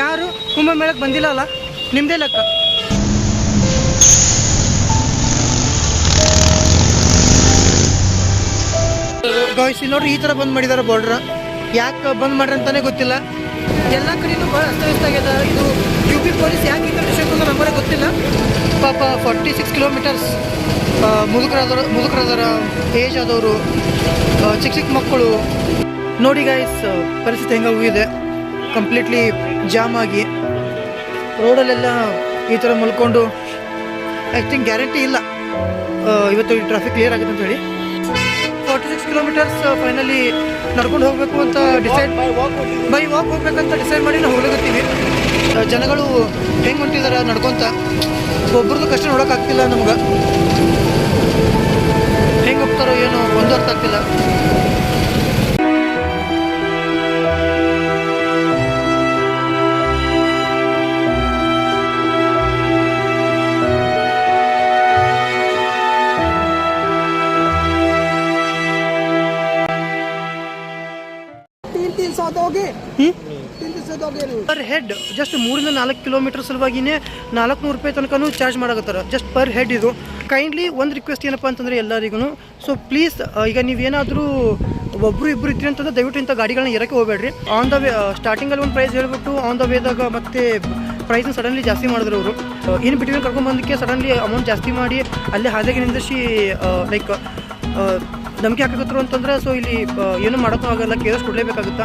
ಯಾರು ಕುಂಭಮೇಳಕ್ಕೆ ಬಂದಿಲ್ಲ ಅಲ್ಲ, ನಿಮ್ಮದೇ ಲೆಕ್ಕ. ಗಾಯ್ಸ್ ಇಲ್ಲಿ ನೋಡ್ರಿ, ಈ ಥರ ಬಂದ್ ಮಾಡಿದ್ದಾರೆ ಬಾರ್ಡ್ರ್. ಯಾಕೆ ಬಂದ್ ಮಾಡ್ರಿ ಅಂತಾನೆ ಗೊತ್ತಿಲ್ಲ. ಎಲ್ಲ ಕಡೆಯೂ ಭಾಳ ಅಸ್ತವ್ಯಸ್ತ ಆಗ್ಯದ. ಇದು UP ಪೊಲೀಸ್ ಯಾಕೆ ಈ ಥರ ಡಿಸಿಷನ್ ಅಂತ ನಮಗೆ ಗೊತ್ತಿಲ್ಲ. ಪಾಪ 46 ಕಿಲೋಮೀಟರ್ಸ್ ಮುದುಕರಾದರ ಏಜ್ ಆದವರು, ಚಿಕ್ಕ ಚಿಕ್ಕ ಮಕ್ಕಳು ನೋಡಿ ಗಾಯ್ಸ್ ಪರಿಸ್ಥಿತಿ ಹೆಂಗಾಗಿದೆ. ಕಂಪ್ಲೀಟ್ಲಿ ಜಾಮ್ ಆಗಿ ರೋಡಲ್ಲೆಲ್ಲ ಈ ಥರ ಮಲ್ಕೊಂಡು ಐ ಥಿಂಕ್ ಗ್ಯಾರಂಟಿ ಇಲ್ಲ ಇವತ್ತು ಟ್ರಾಫಿಕ್ ಕ್ಲಿಯರ್ ಆಗುತ್ತೆ ಅಂತ ಹೇಳಿ. 46 ಕಿಲೋಮೀಟರ್ಸ್ ಫೈನಲಿ ನಡ್ಕೊಂಡು ಹೋಗಬೇಕು ಅಂತ ಡಿಸೈಡ್, ಬೈ ವಾಕ್ ಹೋಗ್ಬೇಕಂತ ಡಿಸೈಡ್ ಮಾಡಿ ನಾವು ಹೋಗ್ಲಿಕತ್ತೀವಿ. ಜನಗಳು ಹೆಂಗೆ ಹೊಂಟಿದ್ದಾರೆ ನಡ್ಕೊತ, ಒಬ್ರದ್ದು ಕಷ್ಟ ನೋಡೋಕ್ಕಾಗ್ತಿಲ್ಲ ನಮ್ಗೆ. ಹೆಂಗೆ ಹೋಗ್ತಾರೋ ಏನೋ ಒಂದು ಅರ್ಥ ಆಗ್ತಿಲ್ಲ. ಪರ್ ಹೆಡ್ ಜಸ್ಟ್ 3-4 ಕಿಲೋಮೀಟರ್ ಸಲುವಾಗಿನೇ 400 ರೂಪಾಯಿ ತನಕನೂ ಚಾರ್ಜ್ ಮಾಡಕತ್ತಾರ, ಜಸ್ಟ್ ಪರ್ ಹೆಡ್. ಇದು ಕೈಂಡ್ಲಿ ಒಂದು ರಿಕ್ವೆಸ್ಟ್ ಏನಪ್ಪ ಅಂತಂದರೆ ಎಲ್ಲರಿಗೂ, ಸೊ ಪ್ಲೀಸ್ ಈಗ ನೀವೇನಾದರೂ ಒಬ್ಬರು ಇಬ್ಬರು ಇದ್ರಿ ಅಂತಂದ್ರೆ ದಯವಿಟ್ಟು ಇಂಥ ಗಾಡಿಗಳನ್ನ ಇರೋಕ್ಕೆ ಹೋಗಬೇಡ್ರಿ. ಆನ್ ದ ವೇ ಸ್ಟಾರ್ಟಿಂಗಲ್ಲಿ ಒಂದು ಪ್ರೈಸ್ ಹೇಳ್ಬಿಟ್ಟು ಆನ್ ದ ವೇದಾಗ ಮತ್ತೆ ಪ್ರೈಸ್ನ ಸಡನ್ಲಿ ಜಾಸ್ತಿ ಮಾಡಿದ್ರು ಅವರು. ಇನ್ ಬಿಟ್ವೀನ್ ಕರ್ಕೊಂಡ್ಬಂದಕ್ಕೆ ಸಡನ್ಲಿ ಅಮೌಂಟ್ ಜಾಸ್ತಿ ಮಾಡಿ ಅಲ್ಲೇ ಹಾದಿಗೆ ನಿಂದಿಸಿ ಲೈಕ್ ಧಮಕಿ ಹಾಕಕತ್ತರು ಅಂತಂದ್ರೆ, ಸೊ ಇಲ್ಲಿ ಏನೂ ಮಾಡೋಕ್ಕೂ ಆಗಲ್ಲ, ಕೇಸ್ ಕೊಡಲೇಬೇಕಾಗುತ್ತಾ.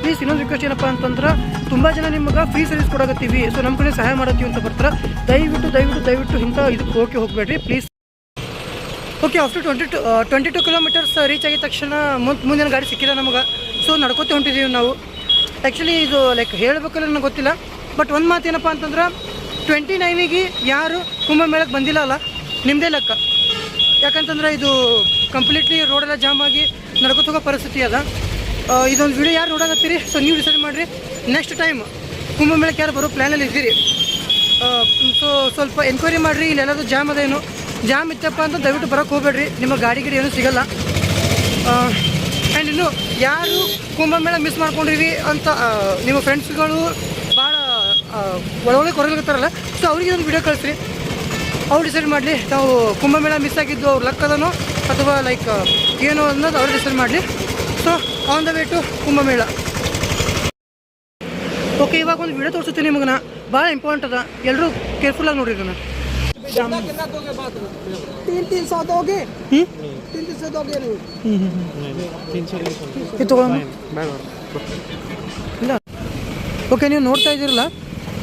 ಪ್ಲೀಸ್ ಇನ್ನೊಂದು ರಿಕ್ವೆಸ್ಟ್ ಏನಪ್ಪ ಅಂತಂದ್ರೆ, ತುಂಬ ಜನ ನಿಮ್ಗೆ ಫ್ರೀ ಸರ್ವಿಸ್ ಕೊಡಕತ್ತೀವಿ, ಸೊ ನಮ್ಮ ಕಡೆ ಸಹಾಯ ಮಾಡತ್ತೀವಿ ಅಂತ ಬರ್ತಾರೆ. ದಯವಿಟ್ಟು ಇಂಥ ಇದಕ್ಕೆ ಹೋಗಬೇಡ್ರಿ please. Okay, after 22 kilometres reach ಆಗಿದ ತಕ್ಷಣ ಮುಂದಿನ ಗಾಡಿ ಸಿಕ್ಕಿಲ್ಲ ನಮಗೆ. ಸೊ ನಡ್ಕೊತ ಹೊಂಟಿದ್ದೀವಿ ನಾವು. ಆ್ಯಕ್ಚುಲಿ ಇದು ಲೈಕ್ ಹೇಳಬೇಕಲ್ಲ ನನಗೆ ಗೊತ್ತಿಲ್ಲ, ಬಟ್ ಒಂದು ಮಾತು ಏನಪ್ಪ ಅಂತಂದ್ರೆ 29ಗೆ ಯಾರು ಕುಂಭಮೇಳಕ್ಕೆ ಬಂದಿಲ್ಲ ಅಲ್ಲ, ನಿಮ್ಮದೇ ಲೆಕ್ಕ. ಯಾಕಂತಂದ್ರೆ ಇದು ಕಂಪ್ಲೀಟ್ಲಿ ರೋಡೆಲ್ಲ ಜಾಮ್ ಆಗಿ ನಡ್ಕೊತ ಹೋಗೋ ಪರಿಸ್ಥಿತಿ ಅದ. ಇದೊಂದು ವಿಡಿಯೋ ಯಾರು ನೋಡಕತ್ತೀರಿ, ಸೊ ನೀವು ಡಿಸೈಡ್ ಮಾಡಿರಿ ನೆಕ್ಸ್ಟ್ ಟೈಮ್ ಕುಂಭಮೇಳಕ್ಕೆ ಯಾರು ಬರೋ ಪ್ಲ್ಯಾನಲ್ಲಿ ಇದ್ದೀರಿ. ಸೊ ಸ್ವಲ್ಪ ಎನ್ಕ್ವೈರಿ ಮಾಡಿರಿ, ಇಲ್ಲೆಲ್ಲದು ಜಾಮ್ ಅದೇನು. ಜಾಮ್ ಇತ್ತಪ್ಪ ಅಂತ ದಯವಿಟ್ಟು ಬರೋಕ್ಕೆ ಹೋಗಬೇಡ್ರಿ, ನಿಮ್ಮ ಗಾಡಿ ಏನೂ ಸಿಗಲ್ಲ. ಆ್ಯಂಡ್ ಇನ್ನು ಯಾರು ಕುಂಭಮೇಳ ಮಿಸ್ ಮಾಡ್ಕೊಂಡಿವಿ ಅಂತ ನಿಮ್ಮ ಫ್ರೆಂಡ್ಸ್ಗಳು ಭಾಳ ಒಳಗೆ ಕೊರಗತ್ತಾರಲ್ಲ, ಸೊ ಅವ್ರಿಗೆ ಒಂದು ವಿಡಿಯೋ ಕಳಿಸ್ರಿ. ಅವ್ರು ಡಿಸೈಡ್ ಮಾಡಲಿ ನಾವು ಕುಂಭಮೇಳ ಮಿಸ್ ಆಗಿದ್ದು ಅವ್ರ ಲೆಕ್ಕದನೋ ಅಥವಾ ಲೈಕ್ ಏನೋ ಅನ್ನೋದು ಅವ್ರು ಡಿಸೈಡ್ ಮಾಡಲಿ. So on the way to Kumbh Mela. Okay, ಇವಾಗ ಒಂದು ವಿಡಿಯೋ ತೋರಿಸುತ್ತೀನಿ ನಿಮಗನ, ಭಾಳ ಇಂಪಾರ್ಟೆಂಟ್ ಅದ, ಎಲ್ಲರೂ ಕೇರ್ಫುಲ್ಲಾಗಿ ನೋಡಿರಿ ಇದನ್ನು. 300 दोगे? 300 दोगे नहीं? ಇಲ್ಲ. ಓಕೆ, ನೀವು ನೋಡ್ತಾ ಇದ್ದೀರಲ್ಲ,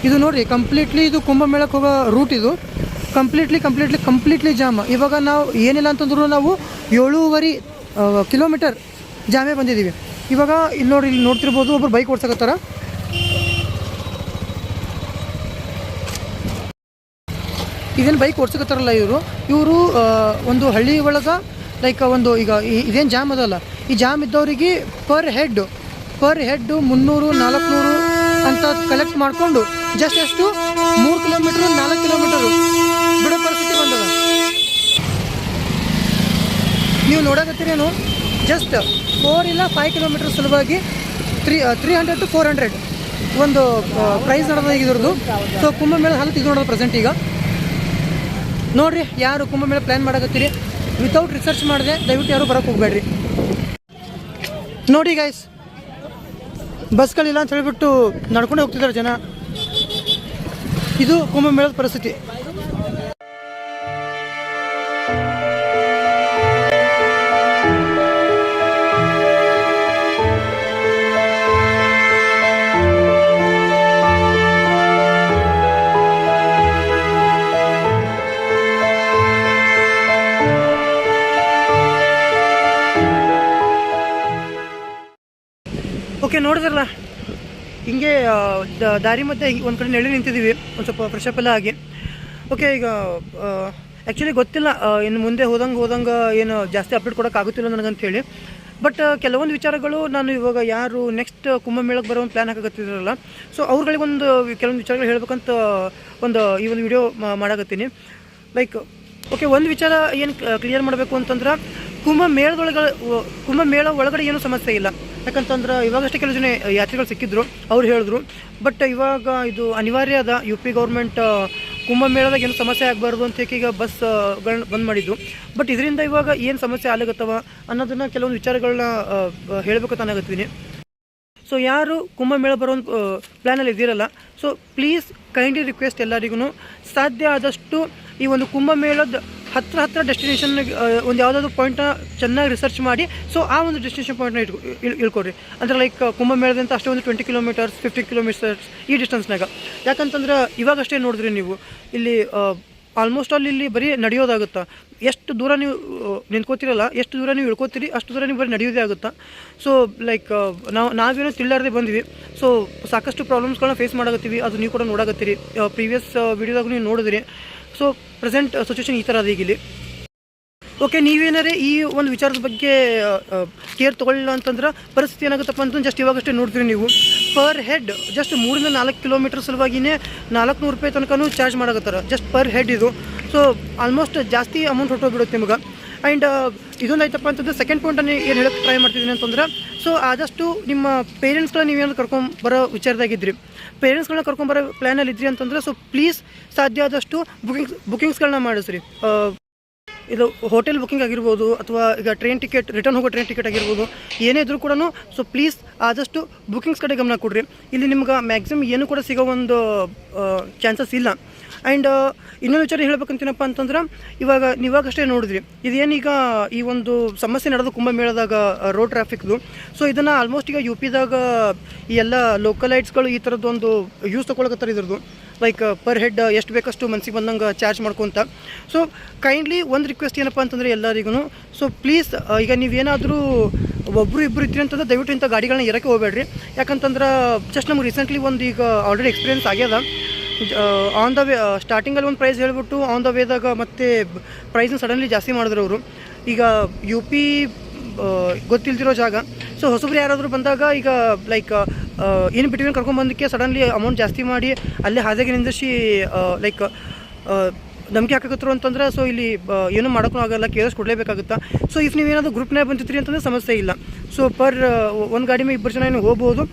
ಇದು ನೋಡಿರಿ ಕಂಪ್ಲೀಟ್ಲಿ ಇದು ಕುಂಭಮೇಳಕ್ಕೆ ಹೋಗೋ ರೂಟ್. ಇದು ಕಂಪ್ಲೀಟ್ಲಿ ಜಾಮ್. ಇವಾಗ ನಾವು ಏನಿಲ್ಲ ಅಂತಂದ್ರೂ ನಾವು 7.5 ಕಿಲೋಮೀಟರ್ ಜಾಮೇ ಬಂದಿದ್ದೀವಿ. ಇವಾಗ ಇಲ್ಲಿ ನೋಡಿ, ಇಲ್ಲಿ ನೋಡ್ತಿರ್ಬೋದು ಒಬ್ಬರು ಬೈಕ್ ಓಡ್ಸಕತ್ತಾರ. ಇದೇನು ಬೈಕ್ ಓಡ್ಸಕತ್ತಾರಲ್ಲ ಇವರು ಒಂದು ಹಳ್ಳಿ ಒಳಗೆ ಲೈಕ್ ಒಂದು ಈಗ ಇದೇನು ಜಾಮ್ ಅದಲ್ಲ, ಈ ಜಾಮ್ ಇದ್ದವರಿಗೆ ಪರ್ ಹೆಡ್ 300-400 ಅಂತ ಕಲೆಕ್ಟ್ ಮಾಡಿಕೊಂಡು ಜಸ್ಟ್ ಎಷ್ಟು 3 ಕಿಲೋಮೀಟ್ರು 4 ಕಿಲೋಮೀಟರು ಬಿಡೋ ಪರಿಸ್ಥಿತಿ ಬಂದದ. ನೀವು ನೋಡಕತ್ತೀರೇನು, ಜಸ್ಟ್ 4 ಇಲ್ಲ 5 ಕಿಲೋಮೀಟರ್ ಸಲುವಾಗಿ 300 to 400 ಒಂದು ಪ್ರೈಸ್ ನಡೆದ ಇದ್ರದ್ದು. ಸೊ ಕುಂಭಮೇಳ ಹಾಲತ್ ಇದು ನೋಡೋದು ಪ್ರೆಸೆಂಟ್. ಈಗ ನೋಡಿರಿ, ಯಾರು ಕುಂಭಮೇಳ ಪ್ಲ್ಯಾನ್ ಮಾಡಕತ್ತೀರಿ ವಿತೌಟ್ ರಿಸರ್ಚ್ ಮಾಡಿದೆ ದಯವಿಟ್ಟು ಯಾರು ಬರೋಕ್ಕೆ ಹೋಗಬೇಡ್ರಿ. ನೋಡಿ ಗೈಸ್, ಬಸ್ಗಳಿಲ್ಲ ಅಂತ ಹೇಳಿಬಿಟ್ಟು ನಡ್ಕೊಂಡೇ ಹೋಗ್ತಿದ್ದಾರೆ ಜನ. ಇದು ಕುಂಭಮೇಳದ ಪರಿಸ್ಥಿತಿ. ಓಕೆ, ನೋಡಿದ್ರಲ್ಲ ಹಿಂಗೆ ದಾರಿ ಮಧ್ಯೆ ಒಂದು ಕಡೆ ನೆಳಿ ನಿಂತಿದ್ದೀವಿ, ಒಂದು ಸ್ವಲ್ಪ ಫ್ರೆಶ್ ಅಪ್ ಎಲ್ಲ ಆಗಿ. ಓಕೆ, ಈಗ ಆ್ಯಕ್ಚುಲಿ ಗೊತ್ತಿಲ್ಲ ಇನ್ನು ಮುಂದೆ ಹೋದಂಗೆ ಏನು ಜಾಸ್ತಿ ಅಪ್ಡೇಟ್ ಕೊಡೋಕ್ಕಾಗುತ್ತಿಲ್ಲ ನನಗಂತೇಳಿ. ಬಟ್ ಕೆಲವೊಂದು ವಿಚಾರಗಳು ನಾನು ಇವಾಗ ಯಾರು ನೆಕ್ಸ್ಟ್ ಕುಂಭಮೇಳಕ್ಕೆ ಬರೋ ಒಂದು ಪ್ಲ್ಯಾನ್ ಹಾಕಕತ್ತಿದ್ರಲ್ಲ, ಸೊ ಅವ್ರುಗಳಿಗೊಂದು ಕೆಲವೊಂದು ವಿಚಾರಗಳು ಹೇಳ್ಬೇಕಂತ ಈ ಒಂದು ವಿಡಿಯೋ ಮಾಡಕತ್ತೀನಿ. ಲೈಕ್ ಓಕೆ, ಒಂದು ವಿಚಾರ ಏನು ಕ್ಲಿಯರ್ ಮಾಡಬೇಕು ಅಂತಂದ್ರೆ, ಕುಂಭಮೇಳ ಒಳಗಡೆ ಏನೂ ಸಮಸ್ಯೆ ಇಲ್ಲ. ಯಾಕಂತಂದ್ರೆ ಇವಾಗಷ್ಟೇ ಕೆಲವು ಜನ ಯಾತ್ರಿಗಳು ಸಿಕ್ಕಿದ್ರು, ಅವ್ರು ಹೇಳಿದ್ರು. ಬಟ್ ಇವಾಗ ಇದು ಅನಿವಾರ್ಯ ಅದ, ಯು ಪಿ ಗೌರ್ಮೆಂಟ್ ಕುಂಭಮೇಳದಾಗ ಏನು ಸಮಸ್ಯೆ ಆಗಬಾರ್ದು ಅಂತ ಈಗ ಬಸ್ಗಳನ್ನ ಬಂದ್ ಮಾಡಿದ್ದು. ಬಟ್ ಇದರಿಂದ ಇವಾಗ ಏನು ಸಮಸ್ಯೆ ಆಗತ್ತವ ಅನ್ನೋದನ್ನು ಕೆಲವೊಂದು ವಿಚಾರಗಳನ್ನ ಹೇಳಬೇಕು ಅನ್ನಗತ್ತೀನಿ. ಸೊ ಯಾರು ಕುಂಭಮೇಳ ಬರೋ ಒಂದು ಪ್ಲ್ಯಾನಲ್ಲಿ ಇದ್ದೀರಲ್ಲ, ಸೊ ಪ್ಲೀಸ್ ಕೈಂಡ್ಲಿ ರಿಕ್ವೆಸ್ಟ್ ಎಲ್ಲರಿಗೂ ಸಾಧ್ಯ ಆದಷ್ಟು ಈ ಒಂದು ಕುಂಭಮೇಳದ ಹತ್ರ ಡೆಸ್ಟಿನೇಷನ್ ಒಂದು ಯಾವುದಾದ್ರು ಪಾಯಿಂಟ್ನ ಚೆನ್ನಾಗಿ ರಿಸರ್ಚ್ ಮಾಡಿ, ಸೊ ಆ ಒಂದು ಡೆಸ್ಟಿನೇಷನ್ ಪಾಯಿಂಟ್ನ ಇಳ್ಕೊಡ್ರಿ. ಅಂದರೆ ಲೈಕ್ ಕುಂಭಮೇಳದಂತ ಅಷ್ಟೇ ಒಂದು 20 ಕಿಲೋಮೀಟರ್ಸ್ 50 ಕಿಲೋಮೀಟರ್ಸ್ ಈ ಡಿಸ್ಟೆನ್ಸ್ನಾಗ. ಯಾಕಂತಂದ್ರೆ ಇವಾಗಷ್ಟೇ ನೋಡಿದ್ರಿ ನೀವು ಇಲ್ಲಿ ಆಲ್ಮೋಸ್ಟ್ ಆಲ್ ಇಲ್ಲಿ ಬರೀ ನಡೆಯೋದಾಗುತ್ತಾ. ಎಷ್ಟು ದೂರ ನೀವು ನಿಂತ್ಕೋತಿರಲ್ಲ, ಎಷ್ಟು ದೂರ ನೀವು ಇಳ್ಕೋತೀರಿ ಅಷ್ಟು ದೂರ ನೀವು ಬರೀ ನಡೆಯೋದೇ ಆಗುತ್ತಾ. ಸೊ ಲೈಕ್ ನಾವೇನೋ ತಿಳ್ಳಾರದೆ ಬಂದ್ವಿ. ಸೊ ಸಾಕಷ್ಟು ಪ್ರಾಬ್ಲಮ್ಸ್ಗಳನ್ನ ಫೇಸ್ ಮಾಡಾಕತ್ತೀವಿ, ಅದು ನೀವು ಕೂಡ ನೋಡಾಕತ್ತೀರಿ. ಪ್ರೀವಿಯಸ್ ವೀಡಿಯೋದಾಗ ನೀವು ನೋಡಿದ್ರಿ. ಸೊ ಪ್ರೆಸೆಂಟ್ ಸಿಚುವೇಶನ್ ಈ ಥರ ಅದ ಈಗ ಇಲ್ಲಿ. ಓಕೆ, ನೀವೇನಾರೇ ಈ ಒಂದು ವಿಚಾರದ ಬಗ್ಗೆ ಕೇರ್ ತೊಗೊಳ್ಳಿಲ್ಲ ಅಂತಂದ್ರೆ ಪರಿಸ್ಥಿತಿ ಏನಾಗುತ್ತಪ್ಪ ಅಂತಂದ್ರೆ ಜಸ್ಟ್ ಇವಾಗಷ್ಟೇ ನೋಡ್ತೀರಿ ನೀವು, ಪರ್ ಹೆಡ್ ಜಸ್ಟ್ 3 ರಿಂದ 4 ಕಿಲೋಮೀಟರ್ ಸಲುವಾಗಿಯೇ 400 ರೂಪಾಯಿ ತನಕನೂ ಚಾರ್ಜ್ ಮಾಡಾಕತ್ತಾರೆ ಜಸ್ಟ್ ಪರ್ ಹೆಡ್ ಇದು. ಸೊ ಆಲ್ಮೋಸ್ಟ್ ಜಾಸ್ತಿ ಅಮೌಂಟ್ ಹೊಟ್ಟೋಗ್ಬಿಡುತ್ತೆ ನಿಮಗೆ. ಆ್ಯಂಡ್ ಇದೊಂದು ಆಯ್ತಪ್ಪ ಅಂತಂದ್ರೆ ಸೆಕೆಂಡ್ ಪಾಯಿಂಟನ್ನು ಏನು ಹೇಳೋಕ್ಕೆ ಟ್ರೈ ಮಾಡ್ತಿದ್ದೀನಿ ಅಂತಂದ್ರೆ, ಸೊ ಆದಷ್ಟು ನಿಮ್ಮ ಪೇರೆಂಟ್ಸ್ಗಳನ್ನ ನೀವೇನಾದ್ರು ಕರ್ಕೊಂಬರೋ ವಿಚಾರದಾಗಿದ್ರಿ, ಪೇರೆಂಟ್ಸ್ಗಳನ್ನ ಕರ್ಕೊಂಬರೋ ಪ್ಲ್ಯಾನಲ್ಲಿ ಇದ್ರಿ ಅಂತಂದ್ರೆ, ಸೊ ಪ್ಲೀಸ್ ಸಾಧ್ಯ ಆದಷ್ಟು ಬುಕಿಂಗ್ಸ್ಗಳನ್ನ ಮಾಡಿಸ್ರಿ. ಇದು ಹೋಟೆಲ್ ಬುಕಿಂಗ್ ಆಗಿರ್ಬೋದು, ಅಥವಾ ಈಗ ಟ್ರೈನ್ ಟಿಕೆಟ್, ರಿಟರ್ನ್ ಹೋಗೋ ಟ್ರೈನ್ ಟಿಕೆಟ್ ಆಗಿರ್ಬೋದು, ಏನೇ ಇದ್ರೂ ಕೂಡ ಸೊ ಪ್ಲೀಸ್ ಆದಷ್ಟು ಬುಕಿಂಗ್ಸ್ ಕಡೆ ಗಮನ ಕೊಡ್ರಿ. ಇಲ್ಲಿ ನಿಮ್ಗೆ ಮ್ಯಾಕ್ಸಿಮಮ್ ಏನು ಕೂಡ ಸಿಗೋ ಒಂದು ಚಾನ್ಸಸ್ ಇಲ್ಲ. ಆ್ಯಂಡ್ ಇನ್ನೊಂದು ವಿಚಾರ ಹೇಳ್ಬೇಕಂತೀನಪ್ಪ ಅಂತಂದ್ರೆ, ನೀವಾಗಷ್ಟೇ ನೋಡಿದ್ರಿ ಇದೇನೀಗ ಈ ಒಂದು ಸಮಸ್ಯೆ ನಡೆದು ಕುಂಭಮೇಳದಾಗ ರೋಡ್ ಟ್ರಾಫಿಕ್ದು. ಸೊ ಇದನ್ನು ಆಲ್ಮೋಸ್ಟ್ ಈಗ ಯು ಪಿದಾಗ ಈ ಎಲ್ಲ ಲೋಕಲೈಟ್ಸ್ಗಳು ಈ ಥರದ್ದು ಒಂದು ಯೂಸ್ ತೊಗೊಳಕತ್ತಾರೆ ಇದ್ರದ್ದು, ಲೈಕ್ ಪರ್ ಹೆಡ್ ಎಷ್ಟು ಬೇಕಷ್ಟು ಮನ್ಸಿಗೆ ಬಂದಂಗೆ ಚಾರ್ಜ್ ಮಾಡ್ಕೊತ. ಸೊ ಕೈಂಡ್ಲಿ ಒಂದು ರಿಕ್ವೆಸ್ಟ್ ಏನಪ್ಪ ಅಂತಂದರೆ ಎಲ್ಲರಿಗೂ, ಸೊ ಪ್ಲೀಸ್ ಈಗ ನೀವೇನಾದರೂ ಒಬ್ಬರು ಇಬ್ಬರು ಇದ್ರಿ ಅಂತಂದ್ರೆ ದಯವಿಟ್ಟು ಇಂಥ ಗಾಡಿಗಳನ್ನ ಇರೋಕ್ಕೆ ಹೋಗಬೇಡ್ರಿ. ಯಾಕಂತಂದ್ರೆ ಜಸ್ಟ್ ನಮ್ಗೆ ರೀಸೆಂಟ್ಲಿ ಒಂದು ಈಗ ಆಲ್ರೆಡಿ ಎಕ್ಸ್ಪೀರಿಯನ್ಸ್ ಆಗ್ಯದ. ಆನ್ ದ ವೇ ಸ್ಟಾರ್ಟಿಂಗಲ್ಲಿ ಒಂದು ಪ್ರೈಸ್ ಹೇಳ್ಬಿಟ್ಟು ಆನ್ ದ ವೇದಾಗ ಮತ್ತೆ ಪ್ರೈಸ್ನ ಸಡನ್ಲಿ ಜಾಸ್ತಿ ಮಾಡಿದ್ರು ಅವರು. ಈಗ ಯು ಪಿ ಗೊತ್ತಿಲ್ದಿರೋ ಜಾಗ, ಸೊ ಹೊಸಬ್ರು ಯಾರಾದರೂ ಬಂದಾಗ ಈಗ ಲೈಕ್ ಇನ್ ಬಿಟ್ವೀನ್ ಕರ್ಕೊಂಡ್ಬಂದಕ್ಕೆ ಸಡನ್ಲಿ ಅಮೌಂಟ್ ಜಾಸ್ತಿ ಮಾಡಿ ಅಲ್ಲೇ ಹಾದಿಗೆ ನಿಂದಿಸಿ ಲೈಕ್ ಧಮಕಿ ಹಾಕಕತ್ತರು ಅಂತಂದ್ರೆ, ಸೊ ಇಲ್ಲಿ ಏನೂ ಮಾಡೋಕ್ಕೂ ಆಗಲ್ಲ, ಕೇರ್ಸ್ ಕೊಡಲೇಬೇಕಾಗುತ್ತಾ. ಸೊ ಇಫ್ ನೀವೇನಾದರೂ ಗ್ರೂಪ್ನಾಗ ಬಂದಿರ್ತೀರಿ ಅಂತಂದರೆ ಸಮಸ್ಯೆ ಇಲ್ಲ. ಸೊ ಒಂದು ಗಾಡಿ ಮೇಲೆ 2 ಜನ ಏನು ಹೋಗ್ಬೋದು.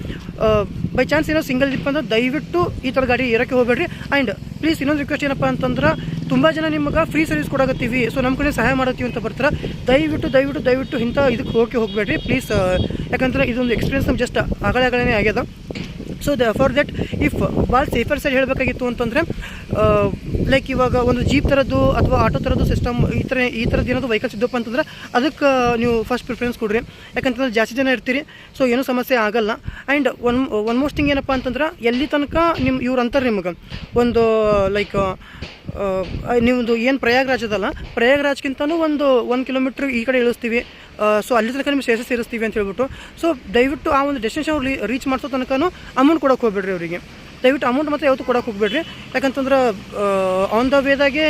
ಬೈ ಚಾನ್ಸ್ ಏನೋ ಸಿಂಗಲ್ ಇಪ್ಪ ಅಂದ್ರೆ ದಯವಿಟ್ಟು ಈ ಥರ ಗಾಡಿ ಇರೋಕ್ಕೆ ಹೋಗಬೇಡ್ರಿ. ಆ್ಯಂಡ್ ಪ್ಲೀಸ್ ಇನ್ನೊಂದು ರಿಕ್ವೆಸ್ಟ್ ಏನಪ್ಪ ಅಂತಂದ್ರೆ, ತುಂಬ ಜನ ನಿಮ್ಗೆ ಫ್ರೀ ಸರ್ವಿಸ್ ಕೊಡಾಕತ್ತೀವಿ, ಸೊ ನಮ್ಮ ಕಡೆ ಸಹಾಯ ಮಾಡತ್ತೀವಿ ಅಂತ ಬರ್ತಾರೆ. ದಯವಿಟ್ಟು ಇಂಥ ಇದಕ್ಕೆ ಹೋಗಬೇಡ್ರಿ ಪ್ಲೀಸ್. ಯಾಕಂದ್ರೆ ಇದೊಂದು ಎಕ್ಸ್ಪೀರಿಯನ್ಸ್ ನಮ್ಗೆ ಜಸ್ಟ್ ಆಗಲೇ ಆಗ್ಯದ. ಸೊ ಫಾರ್ ದಟ್ ಇಫ್ ಭಾಳ ಸೇಫರ್ ಸೈಡ್ ಹೇಳಬೇಕಾಗಿತ್ತು ಅಂತಂದರೆ, ಲೈಕ್ ಇವಾಗ ಒಂದು ಜೀಪ್ ಥರದ್ದು ಅಥವಾ ಆಟೋ ಥರದ್ದು ಸಿಸ್ಟಮ್ ಈ ಥರದ್ದು ಏನಾದರೂ ವೆಹಿಕಲ್ಸ್ ಇದ್ದಪ್ಪ ಅಂತಂದ್ರೆ ಅದಕ್ಕೆ ನೀವು ಫಸ್ಟ್ ಪ್ರಿಫರೆನ್ಸ್ ಕೊಡ್ರಿ. ಯಾಕಂತಂದ್ರೆ ಜಾಸ್ತಿ ಜನ ಇರ್ತೀರಿ, ಸೊ ಏನೂ ಸಮಸ್ಯೆ ಆಗಲ್ಲ. ಆ್ಯಂಡ್ ಒನ್ ಮೋಸ್ಟ್ ಥಿಂಗ್ ಏನಪ್ಪ ಅಂತಂದ್ರೆ, ಎಲ್ಲಿ ತನಕ ಇವ್ರು ಅಂತಾರೆ ನಿಮ್ಗೆ ಒಂದು ಲೈಕ್ ನಿಮ್ಮದು ಏನು ಪ್ರಯಾಗ್ರಾಜ್ ಅದಲ್ಲ, ಪ್ರಯಾಗ್ರಾಜ್ಗಿಂತನೂ 1 ಕಿಲೋಮೀಟ್ರ್ ಈ ಕಡೆ ಇಳಿಸ್ತೀವಿ, ಸೊ ಅಲ್ಲಿ ತನಕ ನಿಮ್ಗೆ ಸ್ಟೇಷಸ್ ಇರಿಸ್ತೀವಿ ಅಂತ ಹೇಳ್ಬಿಟ್ಟು. ಸೊ ದಯವಿಟ್ಟು ಆ ಒಂದು ಡೆಸ್ಟಿನೇಷನ್ ರೀಚ್ ಮಾಡಿಸೋ ತನಕನೂ ಅಮೌಂಟ್ ಕೊಡೋಕೆ ಹೋಗ್ಬೇಡ್ರಿ ಅವರಿಗೆ. ದಯವಿಟ್ಟು ಅಮೌಂಟ್ ಮಾತ್ರ ಯಾವತ್ತೂ ಕೊಡೋಕೆ ಹೋಗ್ಬೇಡ್ರಿ. ಯಾಕಂತಂದ್ರೆ ಆನ್ ದ ವೇದಾಗೆ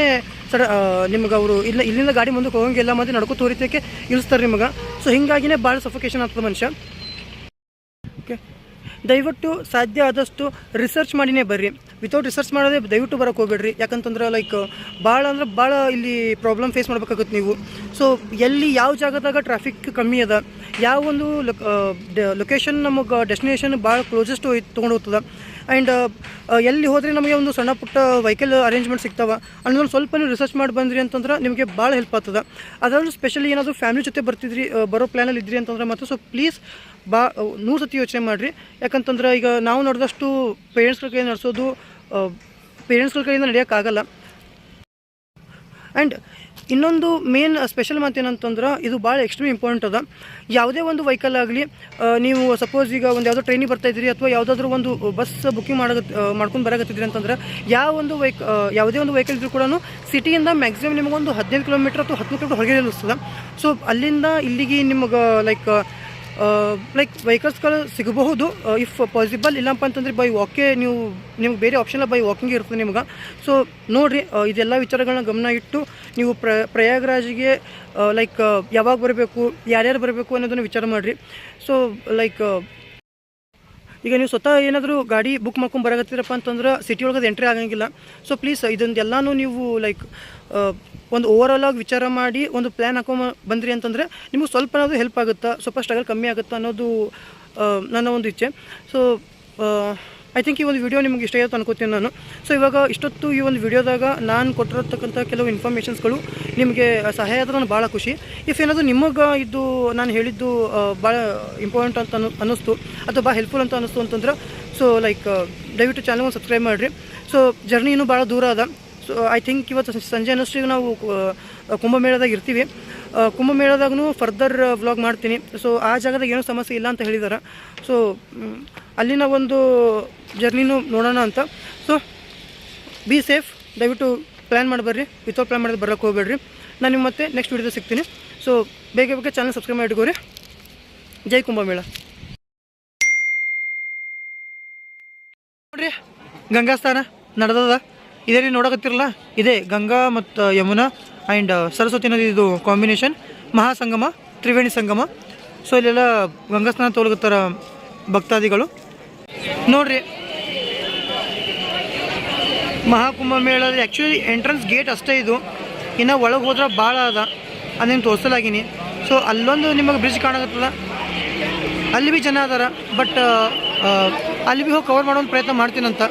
ನಿಮ್ಗೆ ಅವರು ಇಲ್ಲಿಂದ ಗಾಡಿ ಮುಂದಕ್ಕೆ ಹೋಗಂಗಿಲ್ಲ, ಮತ್ತು ನಡ್ಕೋ ತೋರಿತಕ್ಕೆ ಇಳಿಸ್ತಾರೆ ನಿಮ್ಗೆ. ಸೊ ಹೀಗಾಗಿನೇ ಭಾಳ ಸಫೋಕೇಶನ್ ಆಗ್ತದೆ ಮನುಷ್ಯ. ಓಕೆ, ದಯವಿಟ್ಟು ಸಾಧ್ಯ ಆದಷ್ಟು ರಿಸರ್ಚ್ ಮಾಡಿನೇ ಬರ್ರಿ. ವಿತೌಟ್ ರಿಸರ್ಚ್ ಮಾಡೋದೇ ದಯವಿಟ್ಟು ಬರೋಕ್ಕೆ ಹೋಗ್ಬೇಡ್ರಿ. ಯಾಕಂತಂದ್ರೆ ಲೈಕ್ ಭಾಳ ಇಲ್ಲಿ ಪ್ರಾಬ್ಲಮ್ ಫೇಸ್ ಮಾಡ್ಬೇಕಾಗುತ್ತೆ ನೀವು. ಸೊ ಎಲ್ಲಿ ಯಾವ ಜಾಗದಾಗ ಟ್ರಾಫಿಕ್ ಕಮ್ಮಿ ಅದ, ಯಾವ ಒಂದು ಲೊಕೇಶನ್ ನಮಗೆ ಡೆಸ್ಟಿನೇಷನ್ ಭಾಳ ಕ್ಲೋಸೆಸ್ಟ್ ತೊಗೊಂಡು ಹೋಗ್ತದೆ. ಆ್ಯಂಡ್ ಎಲ್ಲಿ ಹೋದರೆ ನಮಗೆ ಒಂದು ಸಣ್ಣ ಪುಟ್ಟ ವೆಹಿಕಲ್ ಅರೇಂಜ್ಮೆಂಟ್ ಸಿಗ್ತಾವೆ ಅನ್ನೋದನ್ನು ಸ್ವಲ್ಪ ನೀವು ರಿಸರ್ಚ್ ಮಾಡಿ ಬಂದ್ರಿ ಅಂತಂದ್ರೆ ನಿಮಗೆ ಭಾಳ ಹೆಲ್ಪ್ ಆಗ್ತದೆ. ಅದರಲ್ಲೂ ಸ್ಪೆಷಲಿ ಏನಾದರೂ ಫ್ಯಾಮಿಲಿ ಜೊತೆ ಬರೋ ಪ್ಲ್ಯಾನಲ್ಲಿ ಇದ್ರಿ ಅಂತಂದ್ರೆ ಮಾತ್ರ ಸೊ ಪ್ಲೀಸ್ 100 ಸತಿ ಯೋಚನೆ ಮಾಡಿರಿ. ಯಾಕಂತಂದ್ರೆ ಈಗ ನಾವು ನಡೆದಷ್ಟು ಪೇರೆಂಟ್ಸ್ಗಳ ಕೈ ನಡೆಸೋದು ಪೇರೆಂಟ್ಸ್ಗಳ ಕೈಯಿಂದ ನಡೆಯೋಕ್ಕಾಗಲ್ಲ. ಆ್ಯಂಡ್ ಇನ್ನೊಂದು ಮೇನ್ ಸ್ಪೆಷಲ್ ಮಾತು ಏನಂತಂದ್ರೆ, ಇದು ಭಾಳ ಎಕ್ಸ್ಟ್ರೀಮ್ ಇಂಪಾರ್ಟೆಂಟ್ ಅದ. ಯಾವುದೇ ಒಂದು ವೆಹಿಕಲ್ ಆಗಲಿ, ನೀವು ಸಪೋಸ್ ಈಗ ಒಂದು ಯಾವುದೋ ಟ್ರೈನಿಗೆ ಬರ್ತಾಯಿದ್ರಿ ಅಥವಾ ಯಾವುದಾದ್ರೂ ಒಂದು ಬಸ್ ಬುಕ್ಕಿಂಗ್ ಮಾಡ್ಕೊಂಡು ಬರಾಕತ್ತಿದ್ರಿ ಅಂತಂದ್ರೆ, ಯಾವುದೇ ಒಂದು ವೆಹಿಕಲ್ ಇದ್ರೂ ಕೂಡ ಸಿಟಿಯಿಂದ ಮ್ಯಾಕ್ಸಿಮಮ್ ನಿಮಗೊಂದು 15 ಕಿಲೋಮೀಟ್ರ್ ಅಥವಾ 10 ಕಿಲೋಮೀಟ್ರ್ ಹೊರಗೆ ನಿಲ್ಲಿಸ್ತದೆ. ಸೊ ಅಲ್ಲಿಂದ ಇಲ್ಲಿಗೆ ನಿಮಗೆ ಲೈಕ್ ವೆಹಿಕಲ್ಸ್ಗಳು ಸಿಗಬಹುದು ಇಫ್ ಪಾಸಿಬಲ್. ಇಲ್ಲಪ್ಪ ಅಂತಂದರೆ ಬೈ ವಾಕೇ ನಿಮ್ಗೆ ಬೇರೆ ಆಪ್ಷನ್ ಬೈ ವಾಕಿಂಗ್ ಇರ್ತದೆ ನಿಮ್ಗೆ. ಸೊ ನೋಡಿರಿ, ಇದೆಲ್ಲ ವಿಚಾರಗಳನ್ನ ಗಮನ ಇಟ್ಟು ನೀವು ಪ್ರಯಾಗ್ರಾಜ್ಗೆ ಲೈಕ್ ಯಾವಾಗ ಬರಬೇಕು, ಯಾರ್ಯಾರು ಬರಬೇಕು ಅನ್ನೋದನ್ನು ವಿಚಾರ ಮಾಡಿರಿ. ಸೊ ಲೈಕ್ ಈಗ ನೀವು ಸ್ವತಃ ಏನಾದರೂ ಗಾಡಿ ಬುಕ್ ಮಾಡ್ಕೊಂಡು ಬರಾಕತ್ತೀರಪ್ಪ ಅಂತಂದ್ರೆ ಸಿಟಿ ಒಳಗೆ ಎಂಟ್ರಿ ಆಗಂಗಿಲ್ಲ. ಸೊ ಪ್ಲೀಸ್ ಇದೊಂದೆಲ್ಲನೂ ನೀವು ಲೈಕ್ ಒಂದು ಓವರಾಲ್ ಆಗಿ ವಿಚಾರ ಮಾಡಿ ಒಂದು ಪ್ಲ್ಯಾನ್ ಬಂದ್ರಿ ಅಂತಂದರೆ ನಿಮಗೆ ಸ್ವಲ್ಪ ಏನಾದರೂ ಹೆಲ್ಪ್ ಆಗುತ್ತಾ, ಸ್ವಲ್ಪ ಸ್ಟ್ರಗಲ್ ಕಮ್ಮಿ ಆಗುತ್ತಾ ಅನ್ನೋದು ನನ್ನ ಒಂದು ಇಚ್ಛೆ. ಸೊ ಐ ಥಿಂಕ್ ಈ ಒಂದು ವಿಡಿಯೋ ನಿಮಗೆ ಇಷ್ಟ ಆಯಿತು ಅನ್ಕೋತೀನಿ ನಾನು. ಸೊ ಇವಾಗ ಇಷ್ಟೊತ್ತು ಈ ಒಂದು ವಿಡಿಯೋದಾಗ ನಾನು ಕೊಟ್ಟಿರತಕ್ಕಂಥ ಕೆಲವು ಇನ್ಫಾರ್ಮೇಷನ್ಸ್ಗಳು ನಿಮಗೆ ಸಹಾಯ ಆದ್ರೆ ನಾನು ಭಾಳ ಖುಷಿ. ಇಫ್ ಏನಾದರೂ ನಿಮಗೆ ಇದು ನಾನು ಹೇಳಿದ್ದು ಭಾಳ ಇಂಪಾರ್ಟೆಂಟ್ ಅಂತ ಅನ್ನಿಸ್ತು ಅಥವಾ ಭಾಳ ಹೆಲ್ಪ್ಫುಲ್ ಅಂತ ಅನ್ನಿಸ್ತು ಅಂತಂದ್ರೆ ಸೊ ಲೈಕ್ ದಯವಿಟ್ಟು ಚಾನಲ್ಗೆ ಸಬ್ಸ್ಕ್ರೈಬ್ ಮಾಡಿರಿ. ಸೊ ಜರ್ನಿ ಇನ್ನೂ ಭಾಳ ದೂರ ಅದ. ಸೊ ಐ ಥಿಂಕ್ ಇವತ್ತು ಸಂಜೆ ಅನ್ನೋಷ್ಟಿಗೆ ನಾವು ಕುಂಭಮೇಳದಾಗ ಇರ್ತೀವಿ. ಕುಂಭಮೇಳದಾಗೂ ಫರ್ದರ್ ವ್ಲಾಗ್ ಮಾಡ್ತೀನಿ. ಸೊ ಆ ಜಾಗದಾಗ ಏನೂ ಸಮಸ್ಯೆ ಇಲ್ಲ ಅಂತ ಹೇಳಿದ್ದಾರೆ. ಸೊ ಅಲ್ಲಿನ ಒಂದು ಜರ್ನಿನೂ ನೋಡೋಣ ಅಂತ. ಸೊ ಬಿ ಸೇಫ್, ದಯವಿಟ್ಟು ಪ್ಲ್ಯಾನ್ ಮಾಡಿ ಬರ್ರಿ, ವಿತೌಟ್ ಪ್ಲ್ಯಾನ್ ಮಾಡಿದ್ರೆ ಬರೋಕ್ಕೆ ಹೋಗ್ಬೇಡ್ರಿ. ನಾನು ನಿಮ್ಮ ಮತ್ತೆ ನೆಕ್ಸ್ಟ್ ವಿಡಿಯೋದಾಗ ಸಿಗ್ತೀನಿ. ಸೊ ಬೇಗ ಚಾನಲ್ ಸಬ್ಸ್ಕ್ರೈಬ್ ಮಾಡಿ ಇಟ್ಕೋರಿ. ಜೈ ಕುಂಭಮೇಳ. ನೋಡ್ರಿ ಗಂಗಾ ಸ್ನಾನ ನಡೆದದ. ಇದೇ ನೀವು ನೋಡಕತ್ತಿರಲ್ಲ, ಇದೇ ಗಂಗಾ ಮತ್ತು ಯಮುನಾ ಆ್ಯಂಡ್ ಸರಸ್ವತಿ ನದಿ ಇದು ಕಾಂಬಿನೇಷನ್ ಮಹಾಸಂಗಮ, ತ್ರಿವೇಣಿ ಸಂಗಮ. ಸೊ ಇಲ್ಲೆಲ್ಲ ಗಂಗಾ ಸ್ನಾನ ತೊಗೊಳಕತ್ತಾರ ಭಕ್ತಾದಿಗಳು. ನೋಡ್ರಿ ಮಹಾಕುಂಭಮೇಳದ ಆ್ಯಕ್ಚುಲಿ ಎಂಟ್ರೆನ್ಸ್ ಗೇಟ್ ಅಷ್ಟೇ ಇದು, ಇನ್ನು ಒಳಗೆ ಹೋದ್ರೆ ಭಾಳ ಅದ, ಅದನ್ನು ತೋರಿಸಲಾಗಿನಿ. ಸೊ ಅಲ್ಲೊಂದು ನಿಮಗೆ ಬ್ರಿಡ್ಜ್ ಕಾಣಕತ್ತದ, ಅಲ್ಲಿ ಭೀ ಜನ ಅದಾರ. ಬಟ್ ಅಲ್ಲಿ ಭೀ ಹೋಗಿ ಕವರ್ ಮಾಡೋ ಪ್ರಯತ್ನ ಮಾಡ್ತೀನಂತ.